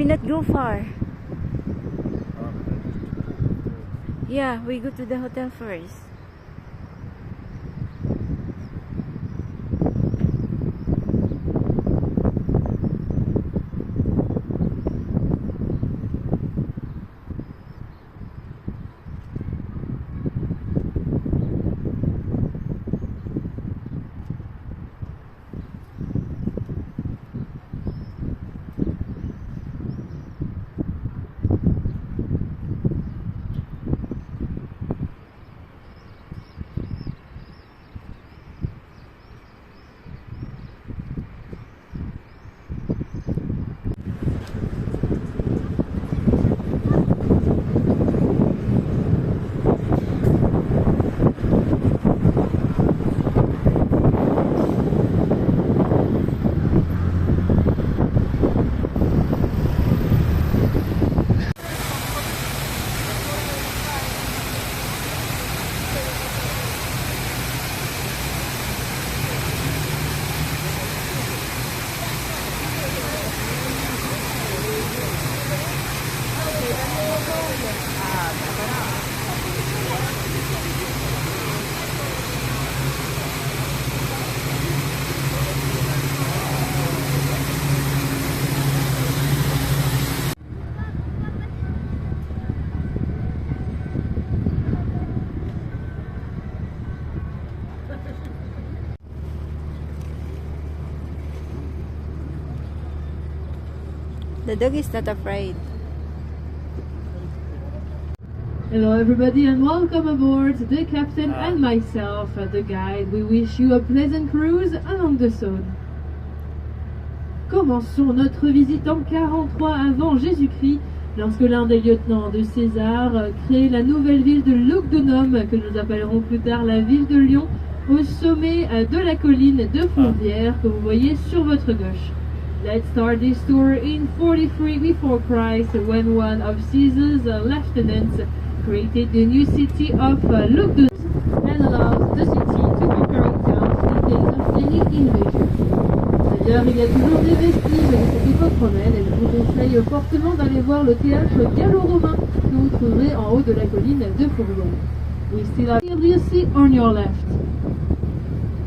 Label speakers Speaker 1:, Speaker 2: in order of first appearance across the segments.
Speaker 1: we not go far. Yeah, we go to the hotel first. The dog is not afraid.
Speaker 2: Hello everybody and welcome aboard. The captain and myself, the guide, we wish you a pleasant cruise along the Saône. Commençons notre visite en 43 avant Jésus-Christ, lorsque l'un des lieutenants de César crée la nouvelle ville de Lugdunum, que nous appellerons plus tard la ville de Lyon, au sommet de la colline de Fourvière que vous voyez sur votre gauche. Let's start this tour in 43 before Christ, when one of Caesar's lieutenants created the new city of Lugdunum and allowed the city to be carried down in case of any invasion. D'ailleurs, il y a toujours des vestiges de cette époque romaine et je vous conseille fortement d'aller voir le théâtre gallo-romain que vous trouverez en haut de la colline de Fourvière. We still have you see on your left.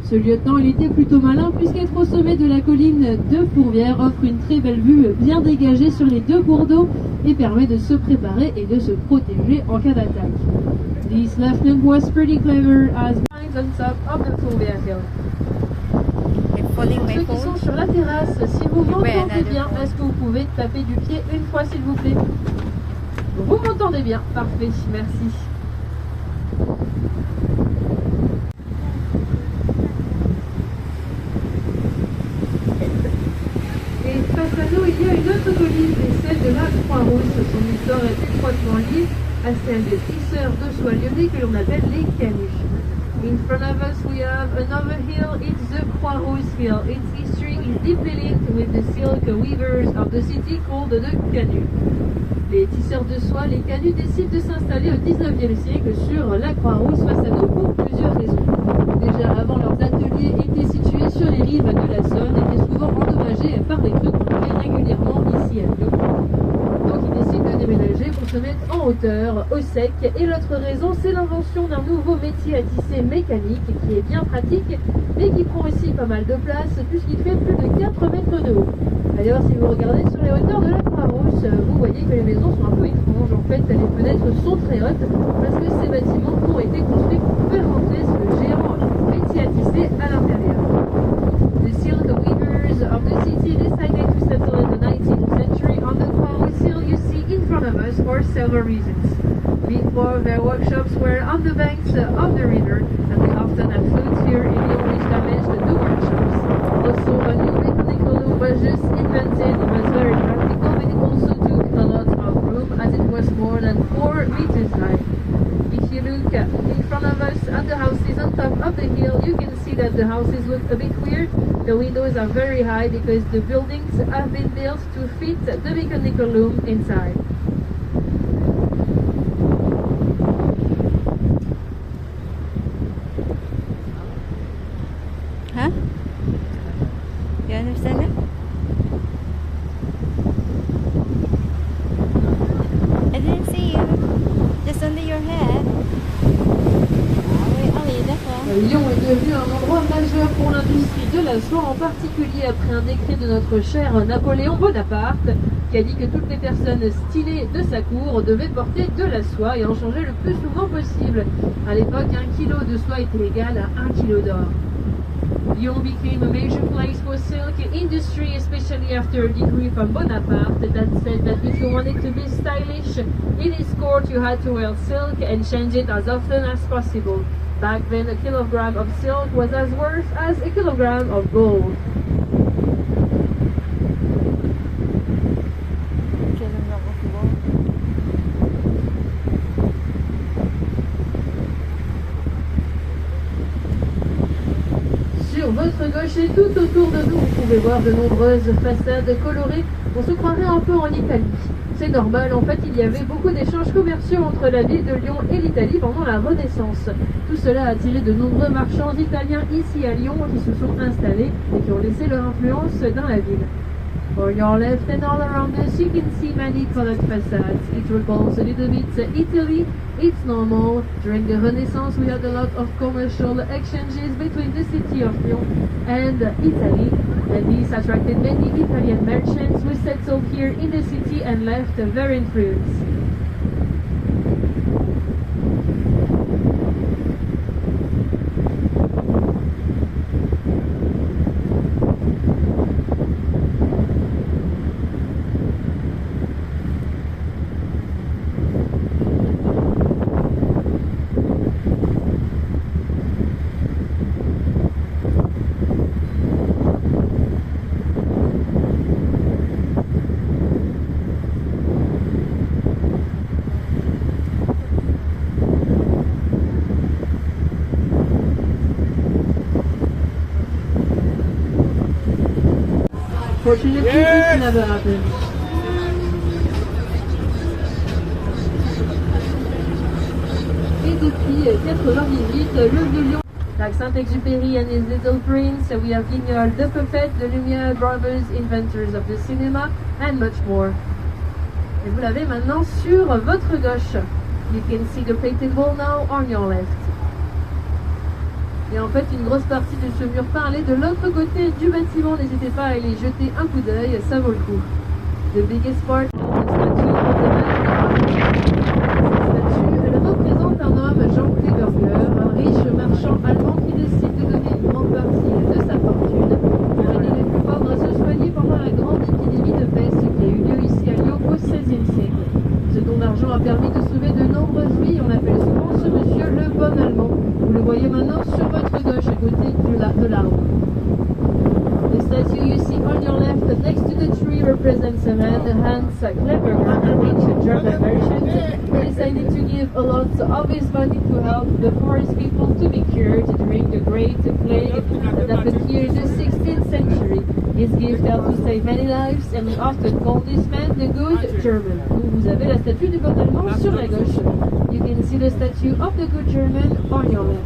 Speaker 2: Ce lieutenant, il était plutôt malin puisqu'être au sommet de la colline de Fourvière offre une très belle vue bien dégagée sur les deux cours d'eau et permet de se préparer et de se protéger en cas d'attaque. This lieutenant was pretty clever as finds on top of the Fourvière hill. Pour ceux qui sont sur la terrasse, si vous m'entendez bien, est-ce que vous pouvez taper du pied une fois s'il vous plaît? Vous m'entendez bien? Parfait, merci. Face à nous, il y a une autre colline, c'est celle de la Croix-Rousse. Son histoire est étroitement liée à celle des tisseurs de soie lyonnais que l'on appelle les canuts. In front of us we have another hill, it's the Croix-Rousse hill. Its history is deeply linked with the silk weavers of the city called the canuts. Les tisseurs de soie, les canuts, décident de s'installer au 19e siècle sur la Croix-Rousse face à nous pour plusieurs raisons. Déjà avant, leurs ateliers étaient situés sur les rives de la Saône et étaient souvent endommagés par des crues qu'on trouvait régulièrement ici à Lyon. Donc ils décident de déménager pour se mettre en hauteur, au sec. Et l'autre raison, c'est l'invention d'un nouveau métier à tisser mécanique qui est bien pratique, mais qui prend aussi pas mal de place puisqu'il fait plus de 4 mètres de haut. D'ailleurs, si vous regardez sur les hauteurs de la Croix-Rousse, vous voyez que les maisons sont un peu étranges. En fait, les fenêtres sont très hautes parce que ces bâtiments ont été construits pour faire rentrer ce géant métier à tisser à l'intérieur. The silk weavers of the city decided to settle in the 19th century on the Croix-Rousse hill you see in front of us for several reasons. Before, their workshops were on the banks of the river, and they often had floods here in Lyon which damaged the workshops. Also, a new mechanical loom was just invented. It was very practical, but it also took a lot of room as it was more than 4 meters high. If you look in front of us at the houses on top of the hill, you can see that the houses look a bit weird. The windows are very high because the buildings have been built to fit the mechanical loom inside.
Speaker 1: Huh? You understand it?
Speaker 2: soir, en particulier après un décret de notre cher Napoléon Bonaparte, qui a dit que toutes les personnes stylées de sa cour devaient porter de la soie et en changer le plus souvent possible. À l'époque, 1 kilo de soie était égal à 1 kilo d'or. Lyon became a major place for silk industry, especially after a decree from Bonaparte that said that if you wanted to be stylish in his court, you had to wear silk and change it as often as possible. Back then, a kilogram of silk was as worth as a kilogram of gold. Sur votre gauche et tout autour de nous, vous pouvez voir de nombreuses façades colorées. On se croirait un peu en Italie. C'est normal, en fait, il y avait beaucoup d'échanges commerciaux entre la ville de Lyon et l'Italie pendant la Renaissance. Tout cela a attiré de nombreux marchands italiens ici à Lyon qui se sont installés et qui ont laissé leur influence dans la ville. For your left and all around us, you can see many colored facades. It recalls a little bit Italy. It's normal. During the Renaissance, we had a lot of commercial exchanges between the city of Lyon and Italy. And this attracted many Italian merchants who settled here in the city and left their influence. Fortunately, this never happened. Et depuis 98, le de Lyon, like Saint-Exupéry and his Little Prince, we have Guignol, the Puppet, the Lumière Brothers, inventors of the cinema, and much more. Et vous l'avez maintenant sur votre gauche. You can see the plated wall now on your left. Et en fait, une grosse partie de ce mur peint allait de l'autre côté du bâtiment. N'hésitez pas à aller jeter un coup d'œil, ça vaut le coup. The biggest part of the statue of the man. Cette statue, elle représente un homme, Jean Kleberger, un riche marchand allemand qui décide de donner une grande partie de sa fortune pour aider les plus pauvres à se soigner pendant la grande épidémie de peste qui a eu lieu ici à Lyon au XVIe siècle. Ce don d'argent a permis de sauver de nombreuses vies. On appelle souvent ce monsieur le bon allemand. Vous le voyez maintenant sur votre gauche à côté de l'arbre. The statue you see on your left next to the tree represents a man, Hans Kleberger, a rich German merchant who decided to give a lot of his money to help the poorest people to be cured during the Great Plague that happened here in the 16th century. His gift helped to save many lives and we often call this man the Good German. Vous avez la statue du bon allemand sur la gauche. You can see the statue of the Good German on your left.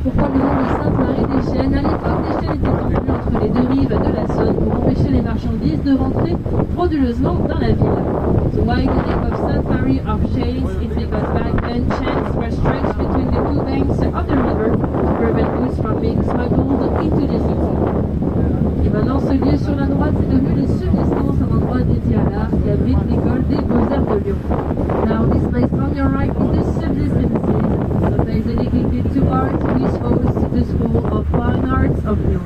Speaker 2: Pourquoi le nom de Sainte-Marie des Chênes? À l'époque, des chênes étaient tendus entre les deux rives de la Saône pour empêcher les marchandises de rentrer frauduleusement dans la ville. So why the name of Saint Mary of Chains? It's because back then chains were stretched between the two banks of the river to prevent goods from being smuggled into the city. Et maintenant, ce lieu sur la droite, c'est devenu les subsistances, un endroit dédié à l'art qui abrite l'école des Beaux-Arts de Lyon. Now, this place on your right is the subsistances, a place dedicated to art, which hosts the School of Fine Arts of Lyon.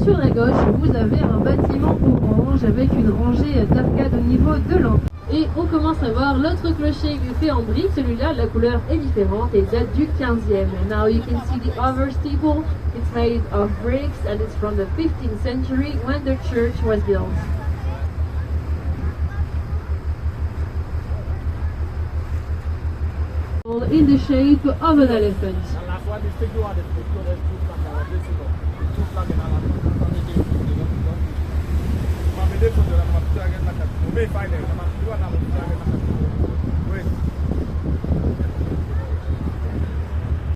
Speaker 2: Sur la gauche, vous avez un bâtiment orange avec une rangée d'arcades au niveau de l'entrée. Et on commence commence à voir l'autre clocher est fait en briques. Celui-là, la couleur est différente et date du 15e. And now you can see the other steeple. It's made of bricks and it's from the 15th century when the church was built. In the shape of an elephant.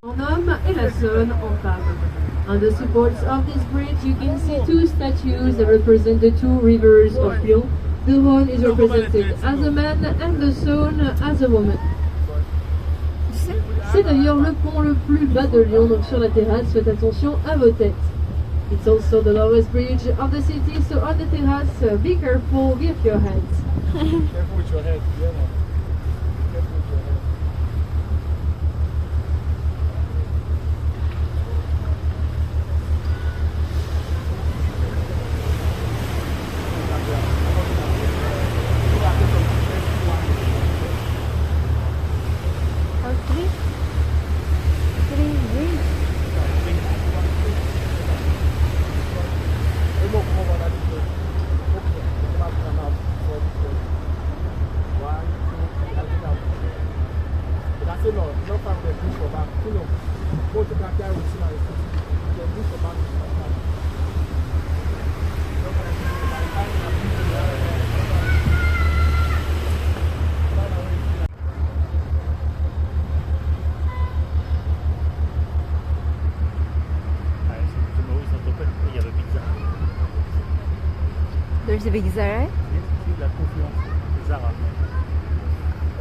Speaker 2: En homme et la Saône en femme. On the supports of this bridge you can see two statues that represent the two rivers of Lyon. The Rhône is represented as a man and the Saône as a woman. C'est d'ailleurs le pont le plus bas de Lyon, donc sur la terrasse, faites attention à vos têtes. It's also the lowest bridge of the city, so on the terrace, be careful with your heads.
Speaker 3: Careful with your head, yeah. Careful with your head.
Speaker 1: There's a big Zara.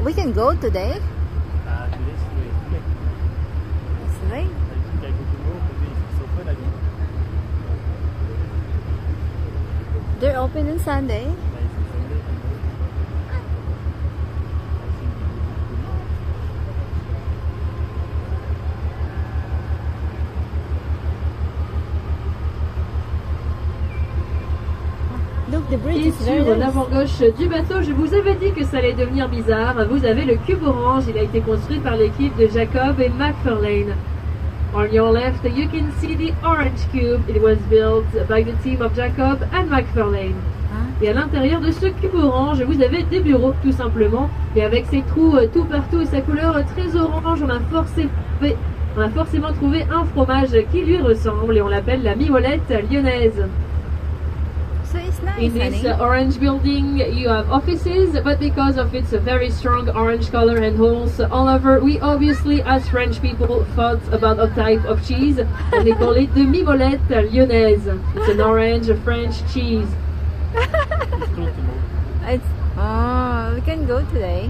Speaker 1: We can go today. Today? They're open on Sunday. Look, the bridge
Speaker 2: Et
Speaker 1: is very
Speaker 2: sur
Speaker 1: nice.
Speaker 2: l'avant-gauche du bateau, je vous avais dit que ça allait devenir bizarre. Vous avez le cube orange, il a été construit par l'équipe de Jacob et McFarlane. On your left, you can see the orange cube. It was built by the team of Jacob and McFarlane. Et à l'intérieur de ce cube orange, vous avez des bureaux, tout simplement. Et avec ses trous tout partout et sa couleur très orange, on a forcément trouvé un fromage qui lui ressemble et on l'appelle la miolette lyonnaise.
Speaker 1: So it's nice,
Speaker 2: In this
Speaker 1: honey.
Speaker 2: orange building, you have offices, but because of its very strong orange color and holes all over, we obviously, as French people, thought about a type of cheese, and they call it the miolette lyonnaise. It's an orange French cheese.
Speaker 1: It's, oh, we can go today.